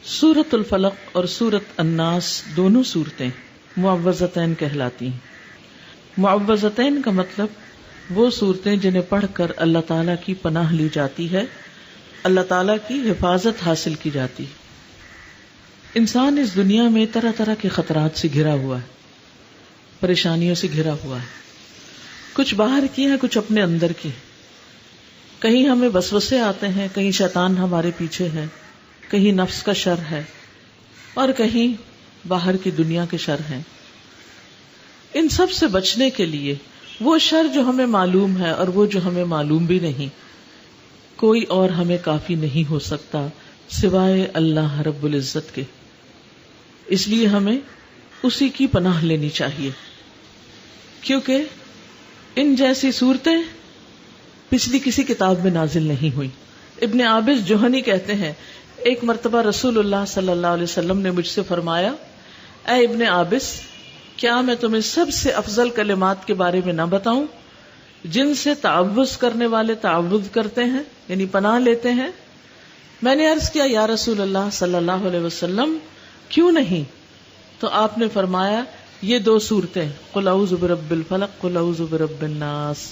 سورۃ الفلق اور سورۃ الناس دونوں صورتیں معوذتین کہلاتی ہیں۔ معوذتین کا مطلب وہ صورتیں جنہیں پڑھ کر اللہ تعالیٰ کی پناہ لی جاتی ہے، اللہ تعالیٰ کی حفاظت حاصل کی جاتی ہے۔ انسان اس دنیا میں طرح طرح کے خطرات سے گھرا ہوا ہے، پریشانیوں سے گھرا ہوا ہے، کچھ باہر کی ہیں، کچھ اپنے اندر کی۔ کہیں ہمیں وسوسے آتے ہیں، کہیں شیطان ہمارے پیچھے ہے، کہیں نفس کا شر ہے، اور کہیں باہر کی دنیا کے شر ہیں۔ ان سب سے بچنے کے لیے وہ شر جو ہمیں معلوم ہے اور وہ جو ہمیں معلوم بھی نہیں، کوئی اور ہمیں کافی نہیں ہو سکتا سوائے اللہ رب العزت کے۔ اس لیے ہمیں اسی کی پناہ لینی چاہیے، کیونکہ ان جیسی صورتیں پچھلی کسی کتاب میں نازل نہیں ہوئی۔ ابن عابس جوہنی کہتے ہیں، ایک مرتبہ رسول اللہ صلی اللہ علیہ وسلم نے مجھ سے فرمایا، اے ابن عابس، کیا میں تمہیں سب سے افضل کلمات کے بارے میں نہ بتاؤں جن سے تعوذ کرنے والے تعوذ کرتے ہیں، یعنی پناہ لیتے ہیں؟ میں نے عرض کیا، یا رسول اللہ صلی اللہ علیہ وسلم، کیوں نہیں؟ تو آپ نے فرمایا، یہ دو صورتیں، قل اعوذ برب الفلق، قل اعوذ برب الناس،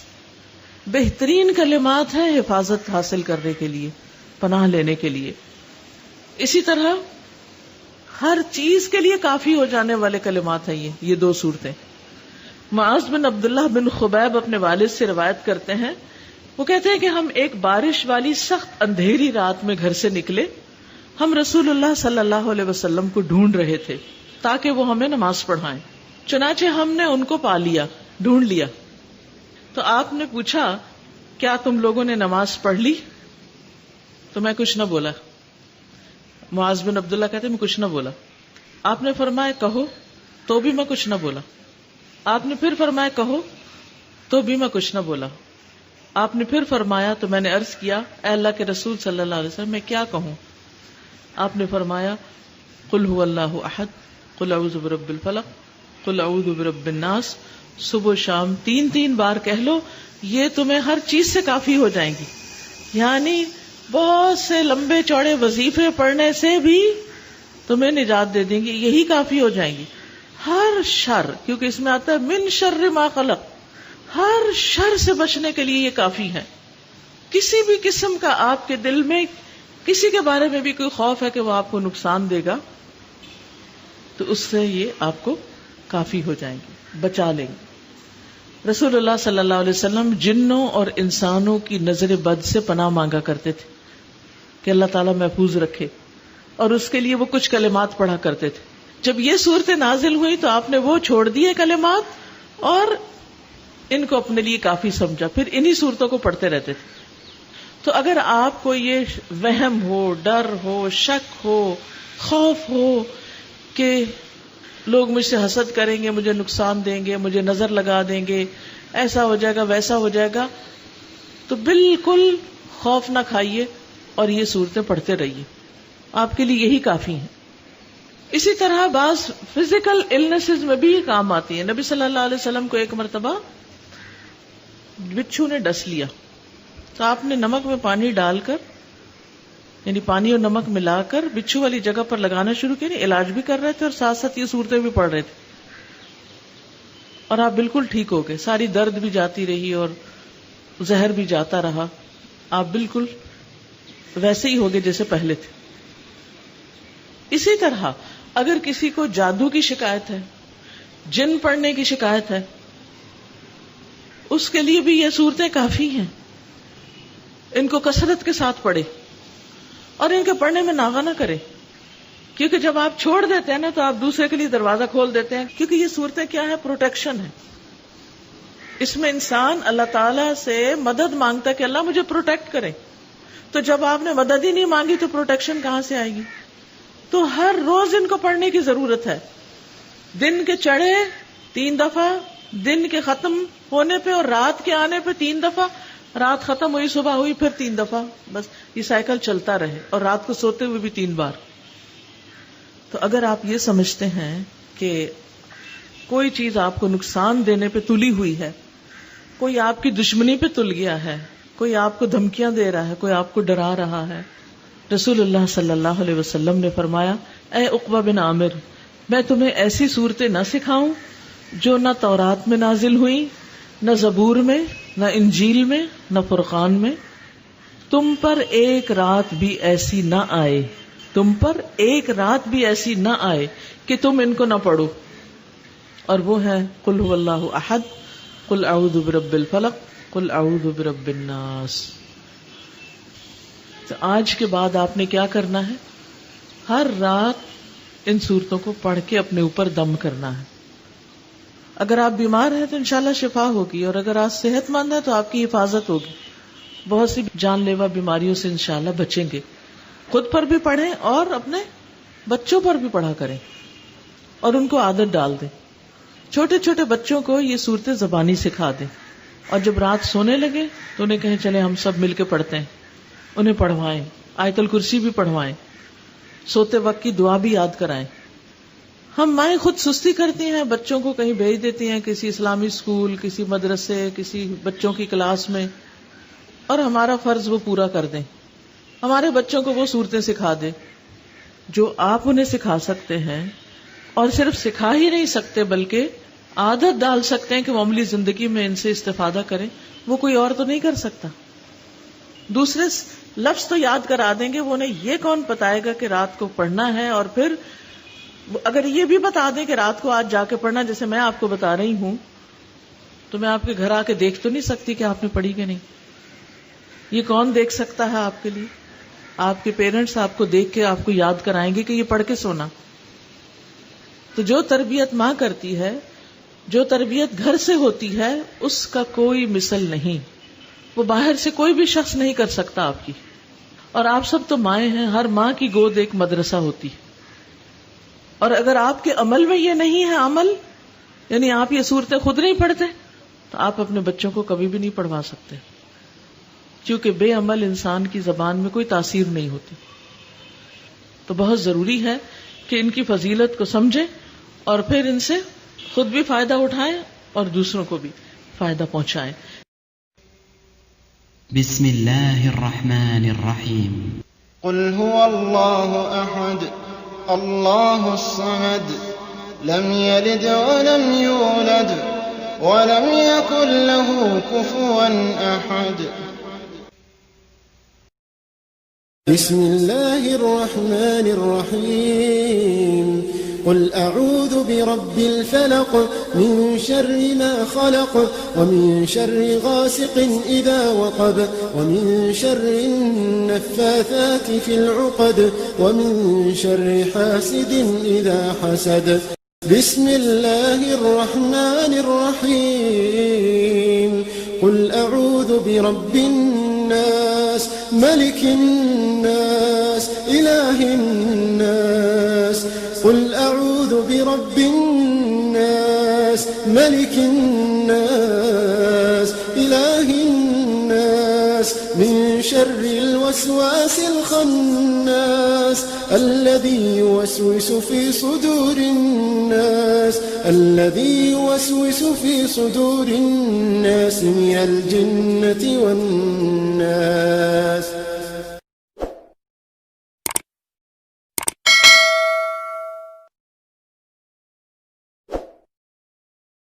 بہترین کلمات ہیں حفاظت حاصل کرنے کے لیے، پناہ لینے کے لیے۔ اسی طرح ہر چیز کے لیے کافی ہو جانے والے کلمات ہیں یہ دو صورتیں۔ معاذ بن عبداللہ بن خبیب اپنے والد سے روایت کرتے ہیں، وہ کہتے ہیں کہ ہم ایک بارش والی سخت اندھیری رات میں گھر سے نکلے، ہم رسول اللہ صلی اللہ علیہ وسلم کو ڈھونڈ رہے تھے تاکہ وہ ہمیں نماز پڑھائیں۔ چنانچہ ہم نے ان کو پا لیا، ڈھونڈ لیا۔ تو آپ نے پوچھا، کیا تم لوگوں نے نماز پڑھ لی؟ تو میں کچھ نہ بولا۔ معاذ بن عبداللہ کہتے ہیں، میں کچھ نہ بولا۔ آپ نے فرمایا، کہو، تو بھی میں کچھ نہ بولا۔ آپ نے پھر فرمایا، کہو، تو بھی میں کچھ نہ بولا۔ آپ نے پھر فرمایا، تو میں نے عرض کیا، اے اللہ کے رسول صلی اللہ علیہ وسلم، میں کیا کہوں؟ آپ نے فرمایا، قل هو اللہ احد، قل اعوذ برب الفلق، قل اعوذ برب الناس، صبح و شام 3 بار کہہ لو، یہ تمہیں ہر چیز سے کافی ہو جائیں گی۔ یعنی بہت سے لمبے چوڑے وظیفے پڑھنے سے بھی تمہیں نجات دے دیں گی، یہی کافی ہو جائیں گی۔ ہر شر، کیونکہ اس میں آتا ہے من شر ما خلق، ہر شر سے بچنے کے لیے یہ کافی ہے۔ کسی بھی قسم کا آپ کے دل میں کسی کے بارے میں بھی کوئی خوف ہے کہ وہ آپ کو نقصان دے گا، تو اس سے یہ آپ کو کافی ہو جائیں گے، بچا لیں گے۔ رسول اللہ صلی اللہ علیہ وسلم جنوں اور انسانوں کی نظر بد سے پناہ مانگا کرتے تھے کہ اللہ تعالیٰ محفوظ رکھے، اور اس کے لیے وہ کچھ کلمات پڑھا کرتے تھے۔ جب یہ صورتیں نازل ہوئی تو آپ نے وہ چھوڑ دیے کلمات اور ان کو اپنے لیے کافی سمجھا، پھر انہی صورتوں کو پڑھتے رہتے تھے۔ تو اگر آپ کو یہ وہم ہو، ڈر ہو، شک ہو، خوف ہو کہ لوگ مجھ سے حسد کریں گے، مجھے نقصان دیں گے، مجھے نظر لگا دیں گے، ایسا ہو جائے گا، ویسا ہو جائے گا، تو بالکل خوف نہ کھائیے اور یہ صورتیں پڑھتے رہیے، آپ کے لیے یہی کافی ہیں۔ اسی طرح بعض فزیکل النیسز میں بھی کام آتی ہے۔ نبی صلی اللہ علیہ وسلم کو ایک مرتبہ بچھو نے ڈس لیا، تو آپ نے نمک میں پانی ڈال کر، یعنی پانی اور نمک ملا کر بچھو والی جگہ پر لگانا شروع کیا، علاج بھی کر رہے تھے اور ساتھ ساتھ یہ صورتیں بھی پڑھ رہے تھے، اور آپ بالکل ٹھیک ہو گئے، ساری درد بھی جاتی رہی اور زہر بھی جاتا رہا، آپ بالکل ویسے ہی ہو گئے جیسے پہلے تھے۔ اسی طرح اگر کسی کو جادو کی شکایت ہے، جن پڑھنے کی شکایت ہے، اس کے لیے بھی یہ صورتیں کافی ہیں۔ ان کو کثرت کے ساتھ پڑھے اور ان کے پڑھنے میں ناغہ نہ کرے، کیونکہ جب آپ چھوڑ دیتے ہیں نا تو آپ دوسرے کے لیے دروازہ کھول دیتے ہیں، کیونکہ یہ صورتیں کیا ہے؟ پروٹیکشن ہے۔ اس میں انسان اللہ تعالیٰ سے مدد مانگتا ہے کہ اللہ مجھے پروٹیکٹ کرے، تو جب آپ نے مدد ہی نہیں مانگی تو پروٹیکشن کہاں سے آئے گی؟ تو ہر روز ان کو پڑھنے کی ضرورت ہے، دن کے چڑھے 3 دفعہ، دن کے ختم ہونے پہ اور رات کے آنے پہ 3 دفعہ، رات ختم ہوئی صبح ہوئی پھر 3 دفعہ، بس یہ سائیکل چلتا رہے، اور رات کو سوتے ہوئے بھی 3 بار۔ تو اگر آپ یہ سمجھتے ہیں کہ کوئی چیز آپ کو نقصان دینے پہ تلی ہوئی ہے، کوئی آپ کی دشمنی پہ تل گیا ہے، کوئی آپ کو دھمکیاں دے رہا ہے، کوئی آپ کو ڈرا رہا ہے، رسول اللہ صلی اللہ علیہ وسلم نے فرمایا، اے عقبہ بن عامر، میں تمہیں ایسی صورتیں نہ سکھاؤں جو نہ تورات میں نازل ہوئی، نہ زبور میں، نہ انجیل میں، نہ فرقان میں. تم پر ایک رات بھی ایسی نہ آئے، تم پر ایک رات بھی ایسی نہ آئے کہ تم ان کو نہ پڑھو. اور وہ ہے قل هو اللہ احد، قل اعوذ برب الفلق، قل اعوذ برب الناس. تو آج کے بعد آپ نے کیا کرنا ہے؟ ہر رات ان صورتوں کو پڑھ کے اپنے اوپر دم کرنا ہے. اگر آپ بیمار ہیں تو انشاءاللہ شفا ہوگی، اور اگر آپ صحت مند ہیں تو آپ کی حفاظت ہوگی. بہت سی جان لیوا بیماریوں سے انشاءاللہ بچیں گے. خود پر بھی پڑھیں اور اپنے بچوں پر بھی پڑھا کریں اور ان کو عادت ڈال دیں. چھوٹے چھوٹے بچوں کو یہ صورتیں زبانی سکھا دیں، اور جب رات سونے لگے تو انہیں کہیں چلے ہم سب مل کے پڑھتے ہیں. انہیں پڑھوائیں، آیت الکرسی بھی پڑھوائیں، سوتے وقت کی دعا بھی یاد کرائیں. ہم مائیں خود سستی کرتی ہیں، بچوں کو کہیں بھیج دیتی ہیں کسی اسلامی اسکول، کسی مدرسے، کسی بچوں کی کلاس میں، اور ہمارا فرض وہ پورا کر دیں. ہمارے بچوں کو وہ صورتیں سکھا دیں جو آپ انہیں سکھا سکتے ہیں، اور صرف سکھا ہی نہیں سکتے بلکہ عادت ڈال سکتے ہیں کہ وہ عملی زندگی میں ان سے استفادہ کریں. وہ کوئی اور تو نہیں کر سکتا. دوسرے لفظ تو یاد کرا دیں گے، وہ انہیں یہ کون بتائے گا کہ رات کو پڑھنا ہے. اور پھر اگر یہ بھی بتا دیں کہ رات کو آج جا کے پڑھنا، جیسے میں آپ کو بتا رہی ہوں، تو میں آپ کے گھر آ کے دیکھ تو نہیں سکتی کہ آپ نے پڑھی کہ نہیں. یہ کون دیکھ سکتا ہے آپ کے لیے؟ آپ کے پیرنٹس آپ کو دیکھ کے آپ کو یاد کرائیں گے کہ یہ پڑھ کے سونا. تو جو تربیت ماں کرتی ہے، جو تربیت گھر سے ہوتی ہے، اس کا کوئی مثل نہیں. وہ باہر سے کوئی بھی شخص نہیں کر سکتا آپ کی. اور آپ سب تو مائیں ہیں، ہر ماں کی گود ایک مدرسہ ہوتی. اور اگر آپ کے عمل میں یہ نہیں ہے، عمل یعنی آپ یہ صورتیں خود نہیں پڑھتے، تو آپ اپنے بچوں کو کبھی بھی نہیں پڑھوا سکتے، کیونکہ بے عمل انسان کی زبان میں کوئی تاثیر نہیں ہوتی. تو بہت ضروری ہے کہ ان کی فضیلت کو سمجھیں اور پھر ان سے خود بھی فائدہ اٹھائیں اور دوسروں کو بھی فائدہ پہنچائیں. بسم اللہ الرحمن الرحیم. قل هو اللہ احد اللہ الصمد لم یلد ولم یولد ولم یکن له کفوا احد. بسم اللہ الرحمن الرحیم. قل اعوذ برب الفلق من شر ما خلق ومن شر غاسق اذا وقب ومن شر النفاثات في العقد ومن شر حاسد اذا حسد. بسم اللہ الرحمن الرحیم. قل اعوذ برب الناس ملك الناس اله الناس. قل اعوذ برب الناس ملك الناس اله الناس من شر الوسواس الخناس الذي يوسوس في صدور الناس من الجنة والناس.